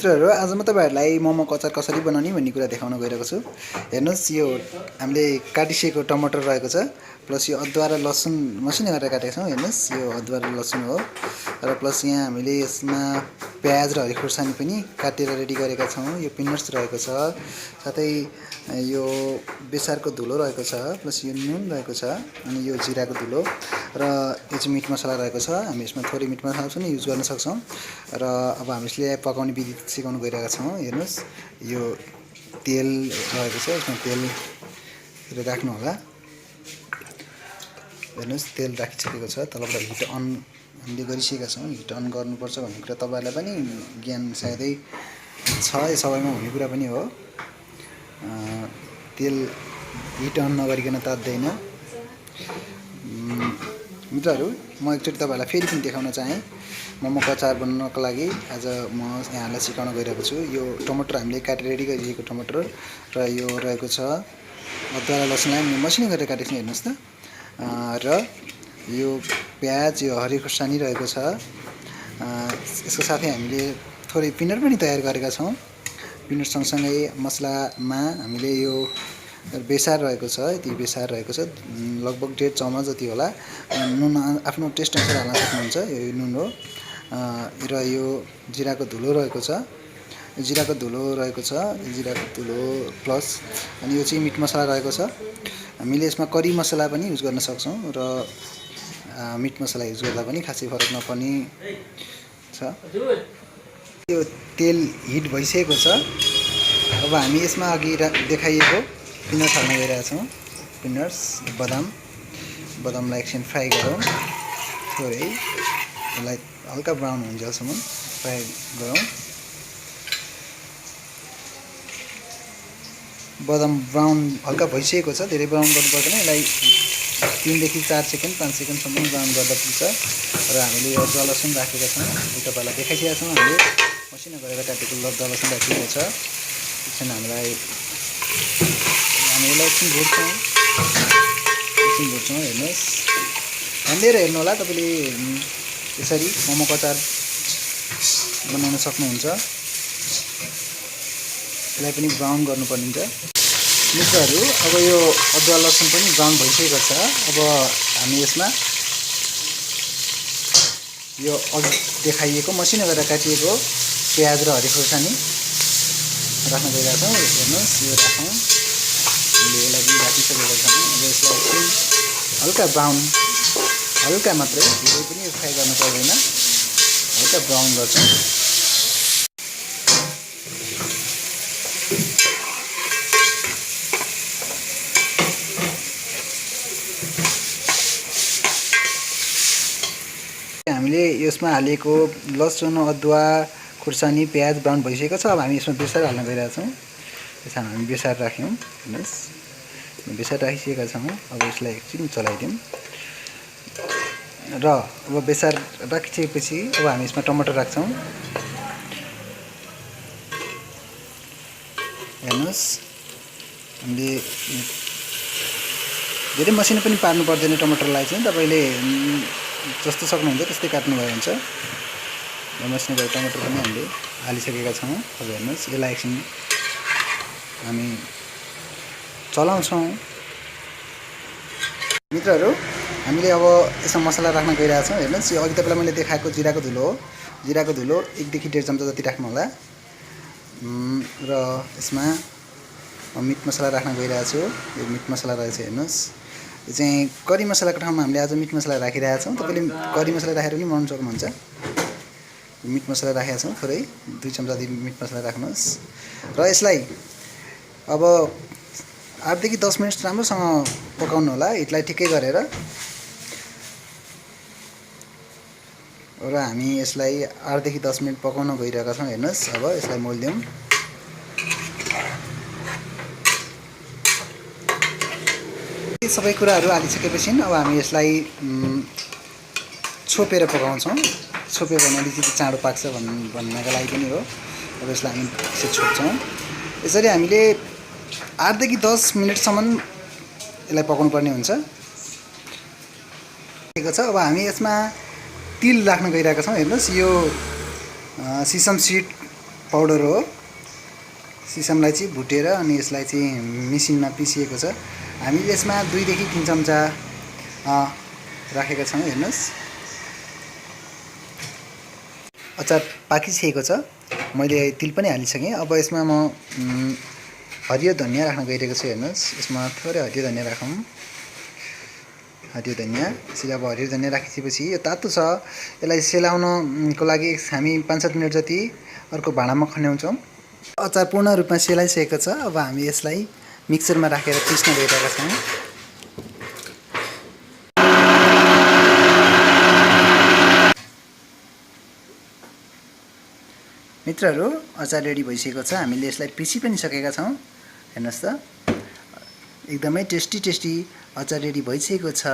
मित्रहरू आज म तपाईहरुलाई मोमोको अचार कसरी बनाउने भन्ने कुरा देखाउन गइरहेको छु। हेर्नुस् यो हामीले काटिसकेको टमाटर रहेको छ प्लस यो अदुवा र लसुन मसिनो गरेर काटेका छौं। हेर्नुस् यो अदुवा र लसुन हो र प्लस यहाँ हामीले यसमा प्याज र हरियो खुर्सानी पनि काटेर रेडी गरेका छौं। यो पिनट्स रहेको छ, साथै यो बेसारको धुलो रहेको छ, प्लस यो नुन रहेको छ, अनि यो जिराको धुलो र यो चाहिँ मिट मसला रहेको छ। हामी यसमा थोरै मिट मसला पनि युज गर्न सक्छौं र अब हामी यसले पकाउने विधि सिकाउन गइरहेका छौं। हेर्नुस् यो तेल रहेको छ, यसमा तेल राख्नु होला। हेर्नुस् तेल राखिसकेको छ, तलबाट हिट अन हामीले गरिसकेका छौं। हिट अन गर्नुपर्छ भन्ने कुरा तपाईहरुलाई पनि ज्ञान सायदै छ, यो सबैमा हुने कुरा पनि हो। तेल हिट अन नगरिकन तात्दैन। मित्रहरू म एकचोटि तपाईहरुलाई फेरि पनि देखाउन चाहे। मोमोको अचार बनाउनको लागि आज म यहाँलाई सिकाउन गइरहेको छु। यो टमाटर हामीले काटेर रेडी गरिएको टमाटर र यो रहेको छ अदुवा र लसुनलाई हामीले मसिनो गरेर काटेको छौं। हेर्नुस् त र यो प्याज, यो हरियो खुर्सानी रहेको छ। यसको साथै हामीले थोरै पिनट पनि तयार गरेका छौं। पिनट सँगसँगै मसलामा हामीले यो बेसार रहेको छ, यति बेसार रहेको छ, लगभग 1.5 चम्मच जति होला। नुन आफ्नो टेस्ट अनुसार हाल्न सक्नुहुन्छ, यो नुन हो। र यो जिराको धुलो रहेको छ, जिराको धुलो रहेको छ, जिराको धुलो प्लस अनि यो चाहिँ मिट मसला रहेको छ। हामीले यसमा करी मसला पनि युज गर्न सक्छौं र मिट मसला युज गर्दा पनि खासै फरक नपर्ने छ। यो तेल हिट भइसकेको छ। अब हामी यसमा अघि देखाइएको पिनट हाल्न गइरहेका छौं। पिनट्स बदामलाई एकछिन फ्राई गरौँ, थोरै यसलाई हल्का ब्राउन हुन्जेलसम्म फ्राई गरौँ। बदाम ब्राउन हल्का भइसकेको छ, धेरै ब्राउन गर्नु पर्दैन। यसलाई 3 देखि 4 सेकेन्ड 5 सेकेन्डसम्म ब्राउन गर्दा पुग्छ। र हामीले यो अदुवा लसुन राखेका छौं, यो तपाईहरुलाई देखाइसकेका छौं। हामीले मसिनो गरेर काटेको अदुवा लसुन राखेको छ। एकछिन हामी यसलाई एकछिन भुट्छौं। हेर्नुस् ध्यान हेर्नु होला, तपाईले यसरी मोमोको अचार बनाउन सक्नुहुन्छ। यसलाई पनि ब्राउन गर्नुपर्ने हुन्छ। मित्रहरू अब यो अदुवा लसुन पनि ब्राउन भइसकेको छ। अब हामी यसमा यो अघि देखाइएको मसिनो गरेर काटिएको प्याज र हरियो खुर्सानी राख्न गइरहेका छौं। हेर्नुस् यो राखौँ, हामीले यसलाई पनि राखिसकेका छौँ। अब यसलाई एकछिन हल्का ब्राउन, हल्का मात्रै, धेरै पनि फ्राई गर्नु पर्दैन, हल्का ब्राउन गर्छौं। हामीले यसमा हालेको लसुन, अदुवा, खुर्सानी, प्याज ब्राउन भइसकेको छ। अब हामी यसमा बेसार हाल्न गइरहेका छौं। त्यसमा हामी बेसार राख्यौं। हेर्नुस् बेसार राखिसकेका छौं। अब यसलाई एकछिन चलाइदिउँ र अब बेसार राखिसकेपछि अब हामी यसमा टमाटर राख्छौं। हेर्नुस् हामीले धेरै मसिनो पनि पार्नु पर्दैन टमाटरलाई चाहिँ, तपाईले जस्तो सक्नुहुन्छ त्यस्तै काट्नु भयो हुन्छ। मसिनो गरेर टमाटर पनि हामीले हालिसकेका छौं। अब हेर्नुस् यसलाई एकछिन हामी चलाउँछौं। मित्रहरू हामीले अब यसमा मसला राख्न गइरहेका छौं। हेर्नुस् यो अघि तपाईलाई मैले देखाएको जिराको धुलो हो। जिराको धुलो 1 देखि 1.5 चम्चा जति राख्नु होला। र यसमा मिट मसला राख्न गइरहेको छु। यो मिट मसला रहेछ। हेर्नुस् यो चाहिँ करी मसलाको ठाउँमा हामीले आज मिट मसला राखिरहेका छौं। तपाईले करी मसला राखेर पनि बनाउन सक्नुहुन्छ। मिट मसला राखेका छौं, थोरै 2 चम्चा जति मिट मसला राख्नुस् र यसलाई अब 8 देखि 10 मिनेट राम्रोसँग पकाउनु होला, हिटलाई ठिकै गरेर। र हामी यसलाई 8 देखि 10 मिनेट पकाउन गइरहेका छौं। हेर्नुस् अब यसलाई मोल्दियौं। सबै कुराहरु हालिसकेपछि अब हामी यसलाई छोपेर पकाउँछौं। छोप्यो भने अलिकति चाँडो पाक्छ भन्नका लागि पनि हो। अब यसलाई हामी यसरी छोप्छौं। यसरी हामीले 8 देखि 10 मिनेटसम्म यसलाई पकाउनु पर्ने हुन्छ। अब हामी यसमा तिल राख्न गइरहेका छौं। हेर्नुस् यो सिसम सीड पाउडर हो। सिसमलाई चाहिँ भुटेर अनि यसलाई चाहिँ मेसिनमा पिसिएको छ। हामीले यसमा 2 देखि 3 चम्चा राखेका छौँ। हेर्नुहोस् अचार पाकिसकेको छ। मैले तिल पनि हालिसकेँ। अब यसमा म हरियो धनिया राख्न गइरहेको छु। हेर्नुहोस् यसमा थोरै हरियो धनिया राखौँ। हरियो धनिया यसरी अब हरियो धनिया राखिसकेपछि यो तातो छ, यसलाई सेलाउनको लागि हामी 5-7 मिनट जति अर्को भाँडामा खन्याउँछौँ। अचार पूर्ण रूपमा सेलाइसकेको छ। अब हामी यसलाई मिक्सरमा राखेर पिस्न गइरहेका छौँ। मित्रहरू अचार रेडी भइसकेको छ। हामीले यसलाई पिसी पनि सकेका छौँ। हेर्नुहोस् त एकदमै टेस्टी अचार रेडी भइसकेको छ।